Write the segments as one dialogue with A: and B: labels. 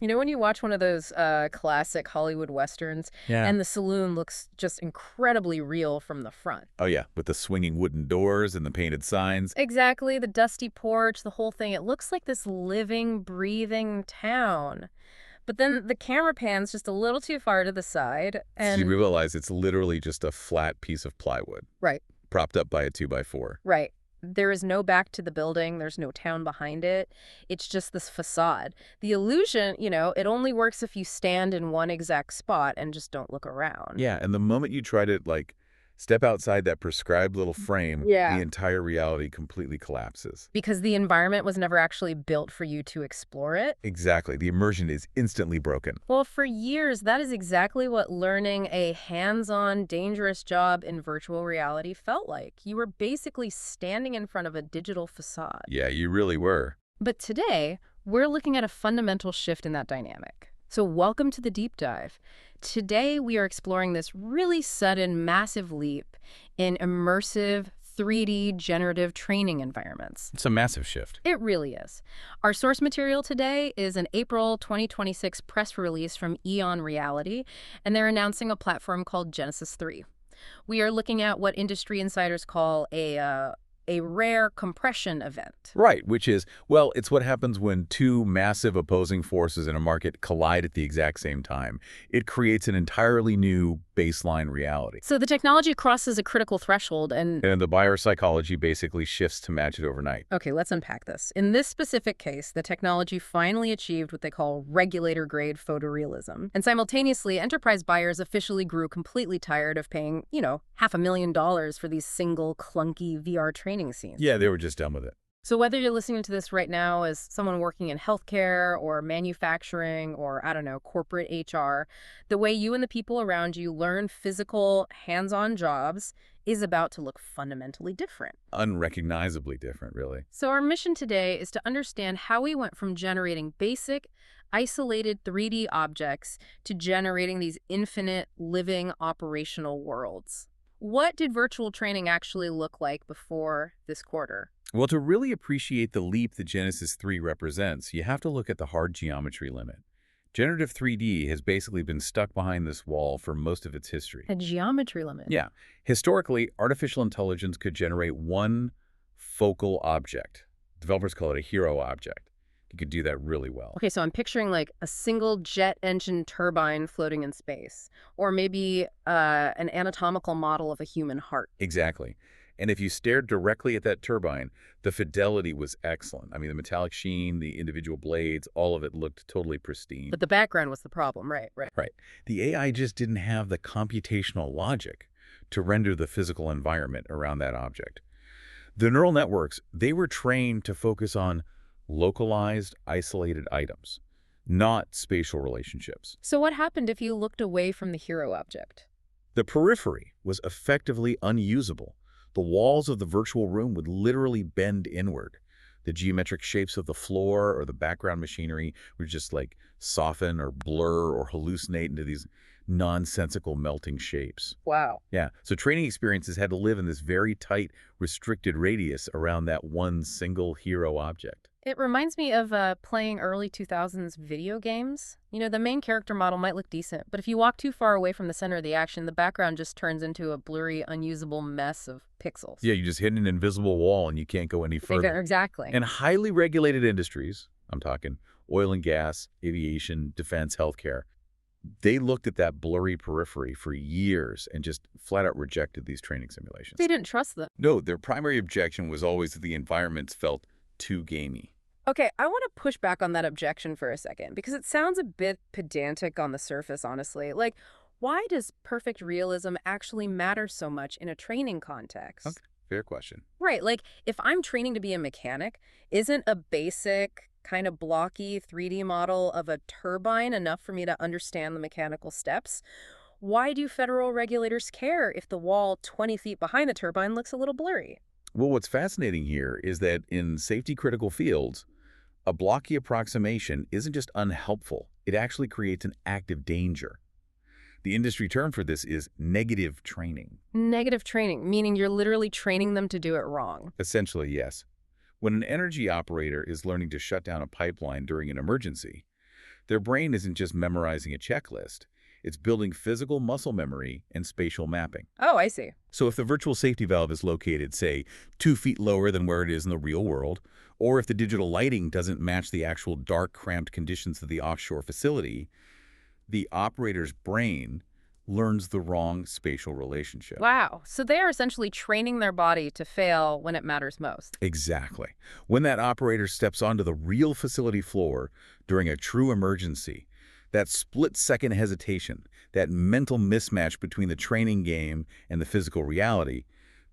A: You know when you watch one of those classic Hollywood westerns
B: Yeah.
A: and the saloon looks just incredibly real from the front?
B: Oh, yeah, with the swinging wooden doors and the painted signs.
A: Exactly, the dusty porch, the whole thing. It looks like this living, breathing town. But then the camera pans just a little too far to the side
B: So you
A: and
B: realize it's literally just a flat piece of plywood
A: right,
B: propped up by a 2x4.
A: right. There is no back to the building. There's no town behind it. It's just this facade. The illusion, it only works if you stand in one exact spot and just don't look around.
B: Yeah, and the moment you try to, step outside that prescribed little frame, the
A: Yeah.
B: entire reality completely collapses.
A: Because the environment was never actually built for you to explore it.
B: Exactly. The immersion is instantly broken.
A: Well, for years, that is exactly what learning a hands-on, dangerous job in virtual reality felt like. You were basically standing in front of a digital facade.
B: Yeah, you really were.
A: But today, we're looking at a fundamental shift in that dynamic. So welcome to the deep dive. Today, we are exploring this really sudden, massive leap in immersive 3D generative training environments.
B: It's a massive shift.
A: It really is. Our source material today is an April 2026 press release from EON Reality, and they're announcing a platform called Genesis 3. We are looking at what industry insiders call a rare compression event.
B: Right, which is, well, it's what happens when two massive opposing forces in a market collide at the exact same time. It creates an entirely new baseline reality.
A: So the technology crosses a critical threshold and
B: And the buyer psychology basically shifts to match it overnight.
A: okay, let's unpack this. In this specific case, the technology finally achieved what they call regulator-grade photorealism. And simultaneously, enterprise buyers officially grew completely tired of paying, $500,000 for these single, clunky VR training scenes.
B: Yeah, they were just done with it.
A: So whether you're listening to this right now as someone working in healthcare or manufacturing or, I don't know, corporate HR, the way you and the people around you learn physical, hands-on jobs is about to look fundamentally different.
B: Unrecognizably different, really.
A: So our mission today is to understand how we went from generating basic, isolated 3D objects to generating these infinite, living, operational worlds. What did virtual training actually look like before this quarter?
B: Well, to really appreciate the leap that Genesis 3 represents, you have to look at the hard geometry limit. Generative 3D has basically been stuck behind this wall for most of its history.
A: A geometry limit.
B: Yeah. Historically, artificial intelligence could generate one focal object. Developers call it a hero object. You could do that really well.
A: Okay, so I'm picturing like a single jet engine turbine floating in space, or maybe an anatomical model of a human heart.
B: Exactly. And if you stared directly at that turbine, the fidelity was excellent. I mean, the metallic sheen, the individual blades, all of it looked totally pristine.
A: But the background was the problem, right?
B: Right. The AI just didn't have the computational logic to render the physical environment around that object. The neural networks, they were trained to focus on localized, isolated items, not spatial relationships.
A: So what happened if you looked away from the hero object?
B: The periphery was effectively unusable. The walls of the virtual room would literally bend inward. The geometric shapes of the floor or the background machinery would just soften or blur or hallucinate into these nonsensical melting shapes.
A: Wow.
B: Yeah, so training experiences had to live in this very tight, restricted radius around that one single hero object.
A: It reminds me of playing early 2000s video games. The main character model might look decent, but if you walk too far away from the center of the action, the background just turns into a blurry, unusable mess of pixels.
B: Yeah, you just hit an invisible wall and you can't go any further.
A: Exactly.
B: And highly regulated industries, I'm talking oil and gas, aviation, defense, healthcare, they looked at that blurry periphery for years and just flat out rejected these training simulations.
A: They didn't trust them.
B: No, their primary objection was always that the environments felt too gamey.
A: Okay, I want to push back on that objection for a second because it sounds a bit pedantic on the surface, honestly. Why does perfect realism actually matter so much in a training context?
B: Okay, fair question.
A: Right, if I'm training to be a mechanic, isn't a basic kind of blocky 3D model of a turbine enough for me to understand the mechanical steps? Why do federal regulators care if the wall 20 feet behind the turbine looks a little blurry?
B: Well, what's fascinating here is that in safety-critical fields, a blocky approximation isn't just unhelpful, it actually creates an active danger. The industry term for this is negative training.
A: Negative training, meaning you're literally training them to do it wrong.
B: Essentially, yes. When an energy operator is learning to shut down a pipeline during an emergency, Their brain isn't just memorizing a checklist. It's building physical muscle memory and spatial mapping.
A: Oh, I see.
B: So if the virtual safety valve is located, say, 2 feet lower than where it is in the real world, or if the digital lighting doesn't match the actual dark, cramped conditions of the offshore facility, the operator's brain learns the wrong spatial relationship.
A: Wow. So they are essentially training their body to fail when it matters most.
B: Exactly. When that operator steps onto the real facility floor during a true emergency, that split-second hesitation, that mental mismatch between the training game and the physical reality,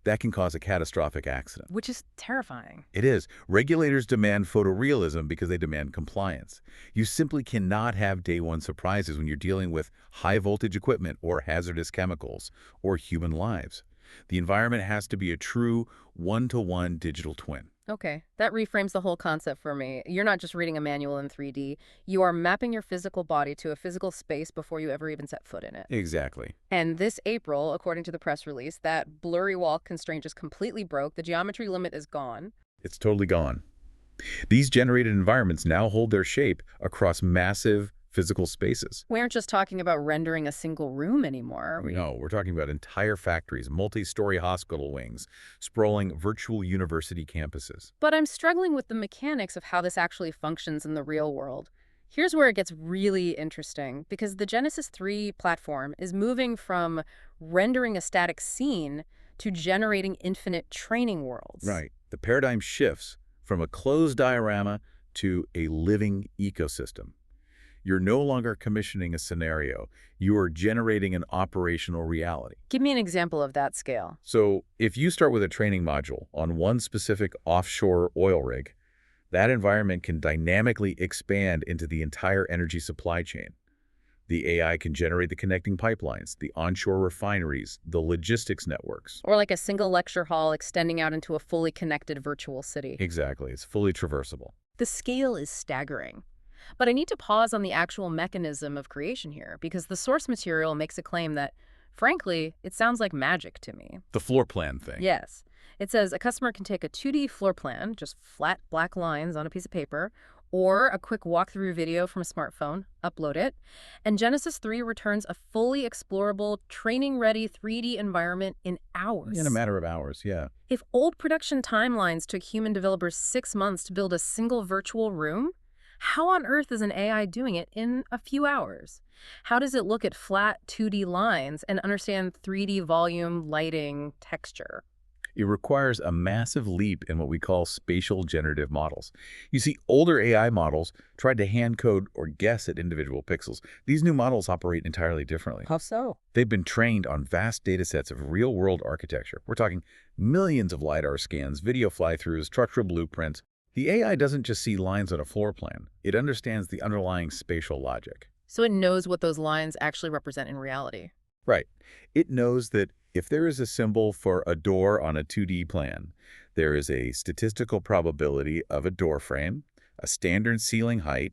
B: that can cause a catastrophic accident.
A: Which is terrifying.
B: It is. Regulators demand photorealism because they demand compliance. You simply cannot have day-one surprises when you're dealing with high-voltage equipment or hazardous chemicals or human lives. The environment has to be a true one-to-one digital twin.
A: Okay, that reframes the whole concept for me. You're not just reading a manual in 3D. You are mapping your physical body to a physical space before you ever even set foot in it.
B: Exactly.
A: And this April, according to the press release, that blurry wall constraint just completely broke. The geometry limit is gone.
B: It's totally gone. These generated environments now hold their shape across massive physical spaces.
A: We aren't just talking about rendering a single room anymore, are we?
B: No, we're talking about entire factories, multi-story hospital wings, sprawling virtual university campuses.
A: But I'm struggling with the mechanics of how this actually functions in the real world. Here's where it gets really interesting, because the Genesis 3 platform is moving from rendering a static scene to generating infinite training worlds.
B: Right. The paradigm shifts from a closed diorama to a living ecosystem. You're no longer commissioning a scenario. You are generating an operational reality.
A: Give me an example of that scale.
B: So if you start with a training module on one specific offshore oil rig, that environment can dynamically expand into the entire energy supply chain. The AI can generate the connecting pipelines, the onshore refineries, the logistics networks.
A: Or like a single lecture hall extending out into a fully connected virtual city.
B: Exactly. It's fully traversable.
A: The scale is staggering. But I need to pause on the actual mechanism of creation here, because the source material makes a claim that, frankly, it sounds like magic to me.
B: The floor plan thing.
A: Yes. It says a customer can take a 2D floor plan, just flat black lines on a piece of paper, or a quick walkthrough video from a smartphone, upload it, and Genesis 3 returns a fully explorable, training-ready 3D environment in hours.
B: In a matter of hours, yeah.
A: If old production timelines took human developers 6 months to build a single virtual room, how on earth is an AI doing it in a few hours? How does it look at flat 2D lines and understand 3D volume, lighting, texture?
B: It requires a massive leap in what we call spatial generative models. You see, older AI models tried to hand code or guess at individual pixels. These new models operate entirely differently.
A: How so?
B: They've been trained on vast data sets of real-world architecture. We're talking millions of LiDAR scans, video fly-throughs, structural blueprints. The AI doesn't just see lines on a floor plan. It understands the underlying spatial logic.
A: So it knows what those lines actually represent in reality.
B: Right. It knows that if there is a symbol for a door on a 2D plan, there is a statistical probability of a door frame, a standard ceiling height,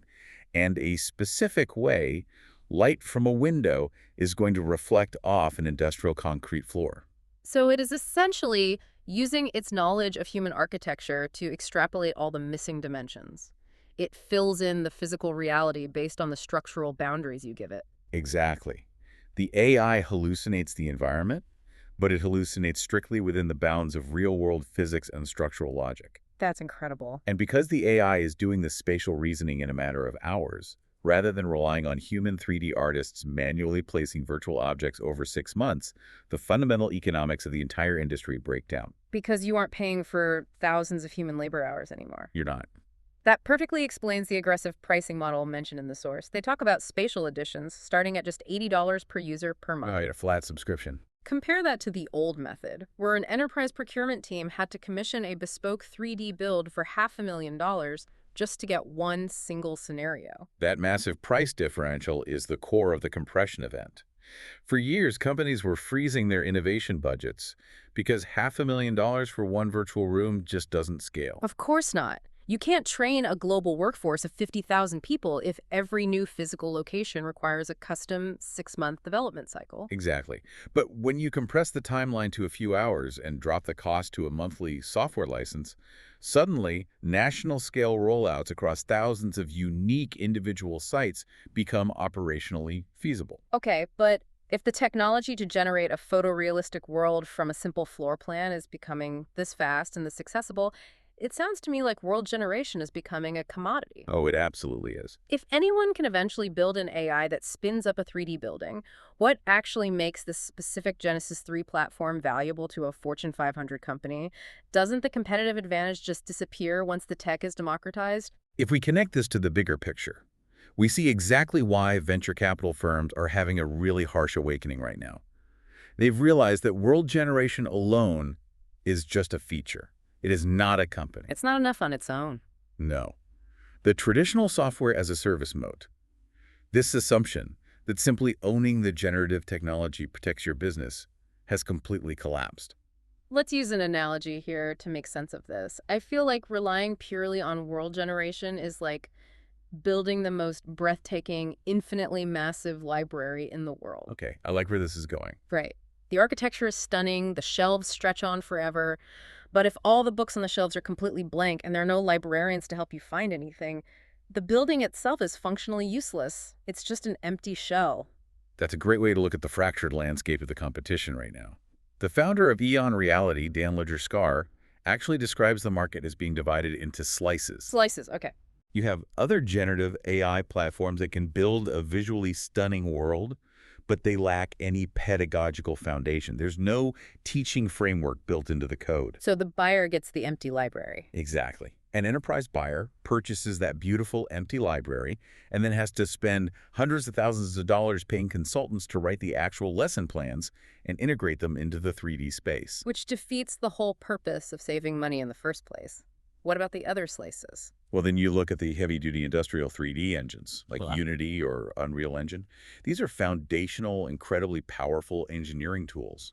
B: and a specific way light from a window is going to reflect off an industrial concrete floor.
A: So it is essentially using its knowledge of human architecture to extrapolate all the missing dimensions. It fills in the physical reality based on the structural boundaries you give it.
B: Exactly. The AI hallucinates the environment, but it hallucinates strictly within the bounds of real-world physics and structural logic.
A: That's incredible.
B: And because the AI is doing this spatial reasoning in a matter of hours, rather than relying on human 3D artists manually placing virtual objects over 6 months, the fundamental economics of the entire industry break down.
A: Because you aren't paying for thousands of human labor hours anymore.
B: You're not.
A: That perfectly explains the aggressive pricing model mentioned in the source. They talk about spatial editions starting at just $80 per user per month.
B: Right, a flat subscription.
A: Compare that to the old method, where an enterprise procurement team had to commission a bespoke 3D build for $500,000 just to get one single scenario.
B: That massive price differential is the core of the compression event. For years, companies were freezing their innovation budgets because $500,000 for one virtual room just doesn't scale.
A: Of course not. You can't train a global workforce of 50,000 people if every new physical location requires a custom 6-month development cycle.
B: Exactly. But when you compress the timeline to a few hours and drop the cost to a monthly software license, suddenly national-scale rollouts across thousands of unique individual sites become operationally feasible.
A: Okay, but if the technology to generate a photorealistic world from a simple floor plan is becoming this fast and this accessible, it sounds to me like world generation is becoming a commodity.
B: Oh, it absolutely is.
A: If anyone can eventually build an AI that spins up a 3D building, what actually makes this specific Genesis 3 platform valuable to a Fortune 500 company? Doesn't the competitive advantage just disappear once the tech is democratized?
B: If we connect this to the bigger picture, we see exactly why venture capital firms are having a really harsh awakening right now. They've realized that world generation alone is just a feature. It is not a company.
A: It's not enough on its own.
B: No. The traditional software as a service mode, this assumption that simply owning the generative technology protects your business, has completely collapsed.
A: Let's use an analogy here to make sense of this. I feel like relying purely on world generation is like building the most breathtaking, infinitely massive library in the world.
B: Okay, I like where this is going.
A: Right. The architecture is stunning, the shelves stretch on forever, but if all the books on the shelves are completely blank and there are no librarians to help you find anything, the building itself is functionally useless. It's just an empty shell.
B: That's a great way to look at the fractured landscape of the competition right now. The founder of EON Reality, Dan Ledger-Scar, actually describes the market as being divided into slices.
A: Slices, okay.
B: You have other generative AI platforms that can build a visually stunning world, but they lack any pedagogical foundation. There's no teaching framework built into the code.
A: So the buyer gets the empty library.
B: Exactly. An enterprise buyer purchases that beautiful empty library and then has to spend hundreds of thousands of dollars paying consultants to write the actual lesson plans and integrate them into the 3D space.
A: Which defeats the whole purpose of saving money in the first place. What about the other slices?
B: Well, then you look at the heavy-duty industrial 3D engines, like
A: Wow.
B: Unity or Unreal Engine. These are foundational, incredibly powerful engineering tools,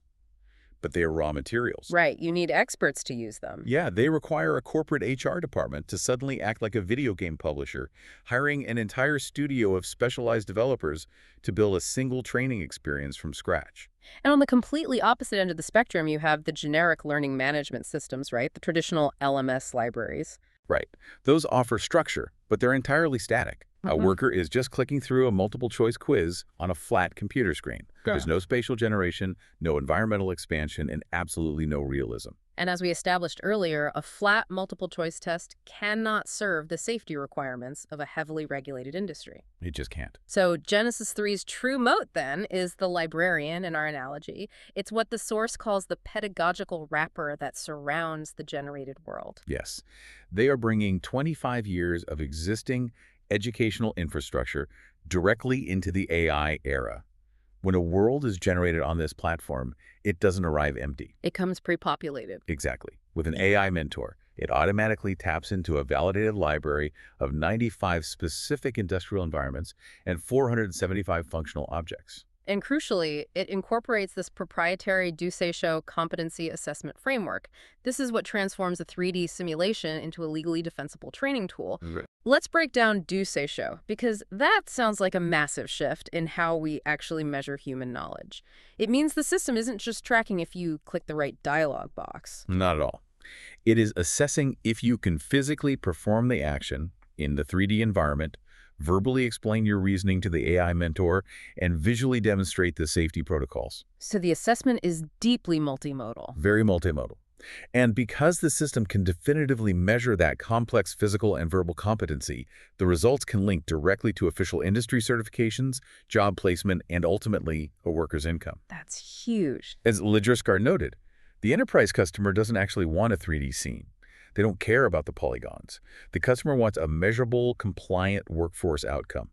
B: but they are raw materials.
A: Right, you need experts to use them.
B: Yeah, they require a corporate HR department to suddenly act like a video game publisher, hiring an entire studio of specialized developers to build a single training experience from scratch.
A: And on the completely opposite end of the spectrum, you have the generic learning management systems, right? The traditional LMS libraries.
B: Right. Those offer structure, but they're entirely static. A worker is just clicking through a multiple-choice quiz on a flat computer screen. There's no spatial generation, no environmental expansion, and absolutely no realism.
A: And as we established earlier, a flat multiple-choice test cannot serve the safety requirements of a heavily regulated industry.
B: It just can't.
A: So Genesis 3's true moat, then, is the librarian in our analogy. It's what the source calls the pedagogical wrapper that surrounds the generated world.
B: Yes. They are bringing 25 years of existing educational infrastructure directly into the AI era. When a world is generated on this platform, it doesn't arrive empty.
A: It comes pre-populated.
B: Exactly. With an AI mentor, it automatically taps into a validated library of 95 specific industrial environments and 475 functional objects.
A: And crucially, it incorporates this proprietary Ducé-Show competency assessment framework. This is what transforms a 3D simulation into a legally defensible training tool.
B: Right.
A: Let's break down Ducé-Show, because that sounds like a massive shift in how we actually measure human knowledge. It means the system isn't just tracking if you click the right dialog box.
B: Not at all. It is assessing if you can physically perform the action in the 3D environment, verbally explain your reasoning to the AI mentor, and visually demonstrate the safety protocols.
A: So the assessment is deeply multimodal.
B: Very multimodal. And because the system can definitively measure that complex physical and verbal competency, the results can link directly to official industry certifications, job placement, and ultimately a worker's income.
A: That's huge.
B: As Ledger-Scar noted, the enterprise customer doesn't actually want a 3D scene. They don't care about the polygons. The customer wants a measurable, compliant workforce outcome.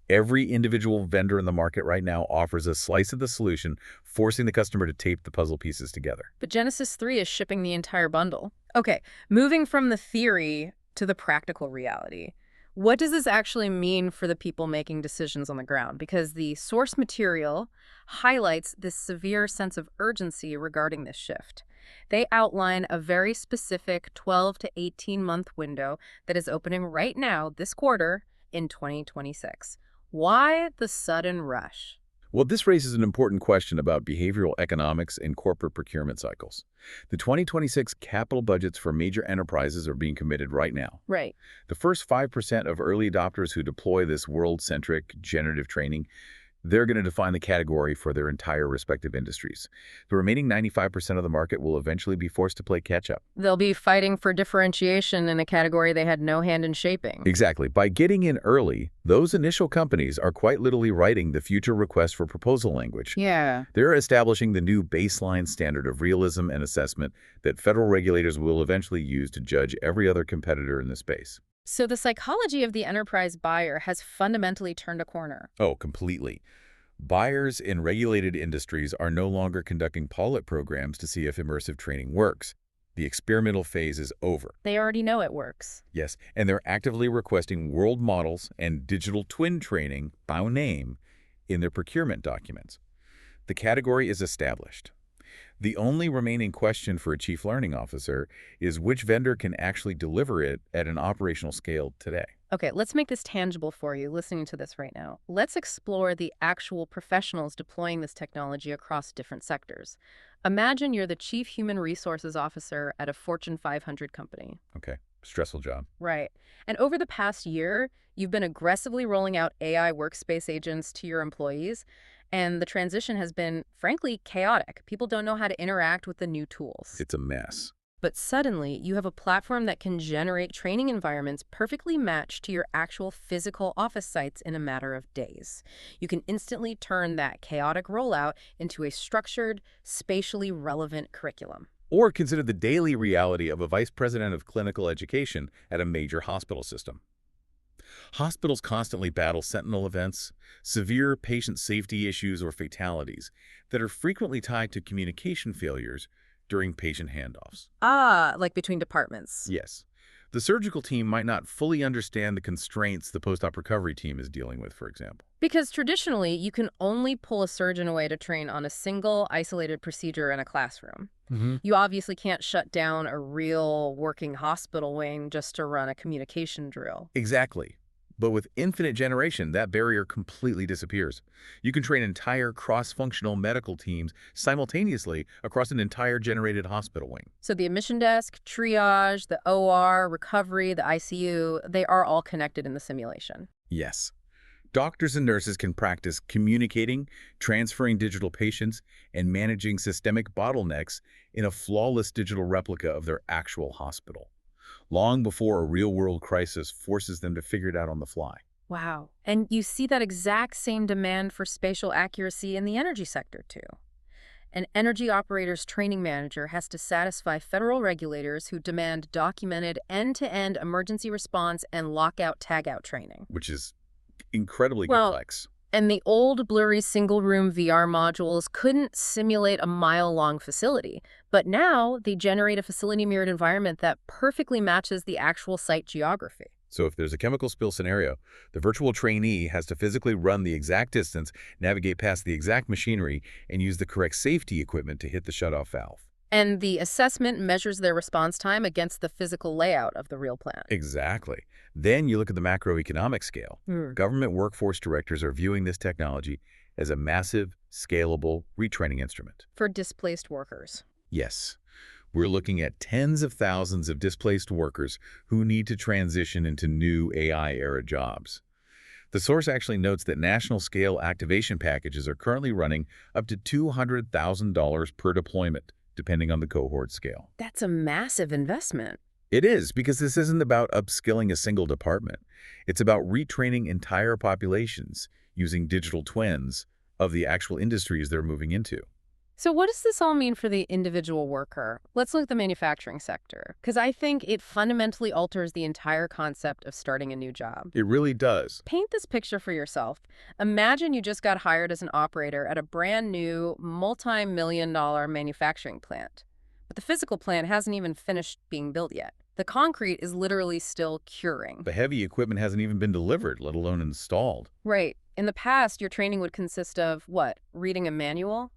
B: Every individual vendor in the market right now offers a slice of the solution, forcing the customer to tape the puzzle pieces together.
A: But Genesis 3 is shipping the entire bundle. Okay, moving from the theory to the practical reality. What does this actually mean for the people making decisions on the ground? Because the source material highlights this severe sense of urgency regarding this shift. They outline a very specific 12 to 18-month window that is opening right now, this quarter, in 2026. Why the sudden rush?
B: Well, this raises an important question about behavioral economics and corporate procurement cycles. The 2026 capital budgets for major enterprises are being committed right now.
A: Right.
B: The first 5% of early adopters who deploy this world-centric generative training, they're going to define the category for their entire respective industries. The remaining 95% of the market will eventually be forced to play catch-up.
A: They'll be fighting for differentiation in a category they had no hand in shaping.
B: Exactly. By getting in early, those initial companies are quite literally writing the future request for proposal language.
A: Yeah.
B: They're establishing the new baseline standard of realism and assessment that federal regulators will eventually use to judge every other competitor in the space.
A: So the psychology of the enterprise buyer has fundamentally turned a corner.
B: Oh, completely. Buyers in regulated industries are no longer conducting pilot programs to see if immersive training works. The experimental phase is over.
A: They already know it works.
B: Yes, and they're actively requesting world models and digital twin training by name in their procurement documents. The category is established. The only remaining question for a chief learning officer is which vendor can actually deliver it at an operational scale today.
A: Okay, let's make this tangible for you listening to this right now. Let's explore the actual professionals deploying this technology across different sectors. Imagine you're the chief human resources officer at a Fortune 500 company.
B: Okay, stressful job.
A: Right. And over the past year, you've been aggressively rolling out AI workspace agents to your employees, and the transition has been, frankly, chaotic. People don't know how to interact with the new tools.
B: It's a mess.
A: But suddenly, you have a platform that can generate training environments perfectly matched to your actual physical office sites in a matter of days. You can instantly turn that chaotic rollout into a structured, spatially relevant curriculum.
B: Or consider the daily reality of a vice president of clinical education at a major hospital system. Hospitals constantly battle sentinel events, severe patient safety issues, or fatalities that are frequently tied to communication failures during patient handoffs.
A: Ah, like between departments.
B: Yes. The surgical team might not fully understand the constraints the post-op recovery team is dealing with, for example.
A: Because traditionally, you can only pull a surgeon away to train on a single, isolated procedure in a classroom. You obviously can't shut down a real working hospital wing just to run a communication drill.
B: Exactly. But with infinite generation, that barrier completely disappears. You can train entire cross-functional medical teams simultaneously across an entire generated hospital wing.
A: So the admission desk, triage, the OR, recovery, the ICU, they are all connected in the simulation.
B: Yes. Doctors and nurses can practice communicating, transferring digital patients, and managing systemic bottlenecks in a flawless digital replica of their actual hospital, long before a real-world crisis forces them to figure it out on the fly.
A: Wow. And you see that exact same demand for spatial accuracy in the energy sector, too. An energy operator's training manager has to satisfy federal regulators who demand documented end-to-end emergency response and lockout-tagout training.
B: Which is incredibly
A: Well,
B: complex.
A: And the old blurry single-room VR modules couldn't simulate a mile-long facility, but now they generate a facility-mirrored environment that perfectly matches the actual site geography.
B: So if there's a chemical spill scenario, the virtual trainee has to physically run the exact distance, navigate past the exact machinery, and use the correct safety equipment to hit the shutoff valve.
A: And the assessment measures their response time against the physical layout of the real plant.
B: Exactly. Then you look at the macroeconomic scale. Government workforce directors are viewing this technology as a massive, scalable retraining instrument.
A: For displaced workers.
B: Yes. We're looking at tens of thousands of displaced workers who need to transition into new AI-era jobs. The source actually notes that national-scale activation packages are currently running up to $200,000 per deployment, depending on the cohort scale.
A: That's a massive investment.
B: It is, because this isn't about upskilling a single department. It's about retraining entire populations using digital twins of the actual industries they're moving into.
A: So what does this all mean for the individual worker? Let's look at the manufacturing sector, because I think it fundamentally alters the entire concept of starting a new job.
B: It really does.
A: Paint this picture for yourself. Imagine you just got hired as an operator at a brand new, multi-million-dollar manufacturing plant. But the physical plant hasn't even finished being built yet. The concrete is literally still curing.
B: The heavy equipment hasn't even been delivered, let alone installed.
A: Right. In the past, your training would consist of, what, reading a manual?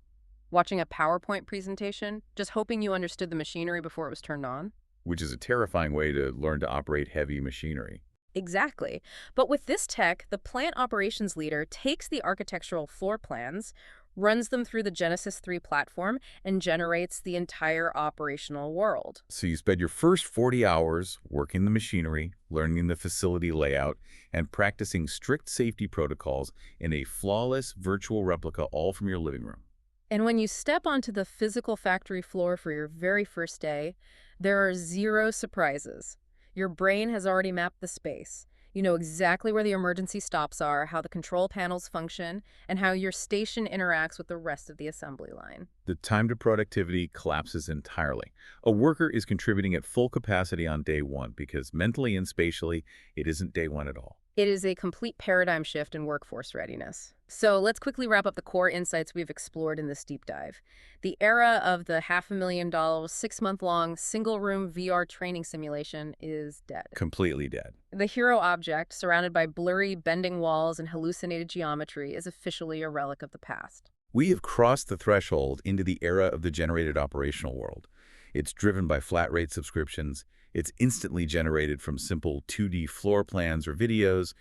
A: watching a PowerPoint presentation, just hoping you understood the machinery before it was turned on.
B: Which is a terrifying way to learn to operate heavy machinery.
A: Exactly. But with this tech, the plant operations leader takes the architectural floor plans, runs them through the Genesis 3 platform, and generates the entire operational world.
B: So you spend your first 40 hours working the machinery, learning the facility layout, and practicing strict safety protocols in a flawless virtual replica all from your living room.
A: And when you step onto the physical factory floor for your very first day, there are zero surprises. Your brain has already mapped the space. You know exactly where the emergency stops are, how the control panels function, and how your station interacts with the rest of the assembly line.
B: The time to productivity collapses entirely. A worker is contributing at full capacity on day one because mentally and spatially, it isn't day one at all.
A: It is a complete paradigm shift in workforce readiness. So let's quickly wrap up the core insights we've explored in this deep dive. The era of the $500,000, 6-month-long, single-room VR training simulation is dead.
B: Completely dead.
A: The hero object, surrounded by blurry, bending walls and hallucinated geometry, is officially a relic of the past.
B: We have crossed the threshold into the era of the generated operational world. It's driven by flat-rate subscriptions. It's instantly generated from simple 2D floor plans or videos.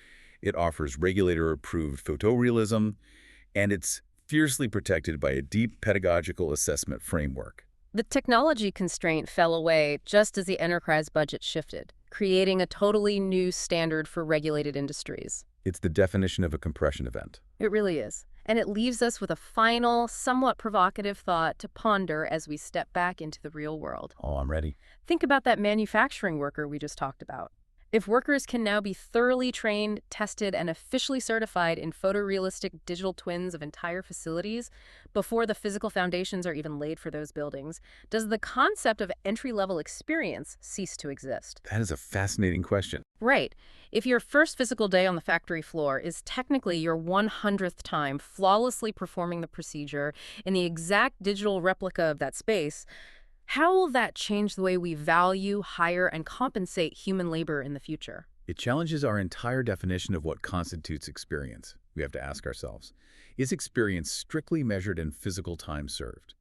B: It offers regulator-approved photorealism, and it's fiercely protected by a deep pedagogical assessment framework.
A: The technology constraint fell away just as the enterprise budget shifted, creating a totally new standard for regulated industries.
B: It's the definition of a compression event.
A: It really is. And it leaves us with a final, somewhat provocative thought to ponder as we step back into the real world.
B: Oh, I'm ready.
A: Think about that manufacturing worker we just talked about. If workers can now be thoroughly trained, tested, and officially certified in photorealistic digital twins of entire facilities before the physical foundations are even laid for those buildings, does the concept of entry-level experience cease to exist?
B: That is a fascinating question.
A: Right. If your first physical day on the factory floor is technically your 100th time flawlessly performing the procedure in the exact digital replica of that space, how will that change the way we value, hire, and compensate human labor in the future?
B: It challenges our entire definition of what constitutes experience. We have to ask ourselves, is experience strictly measured in physical time served?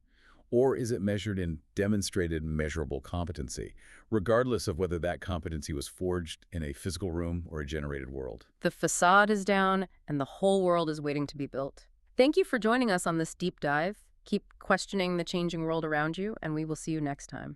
B: Or is it measured in demonstrated measurable competency, regardless of whether that competency was forged in a physical room or a generated world?
A: The facade is down, and the whole world is waiting to be built. Thank you for joining us on this deep dive. Keep questioning the changing world around you, and we will see you next time.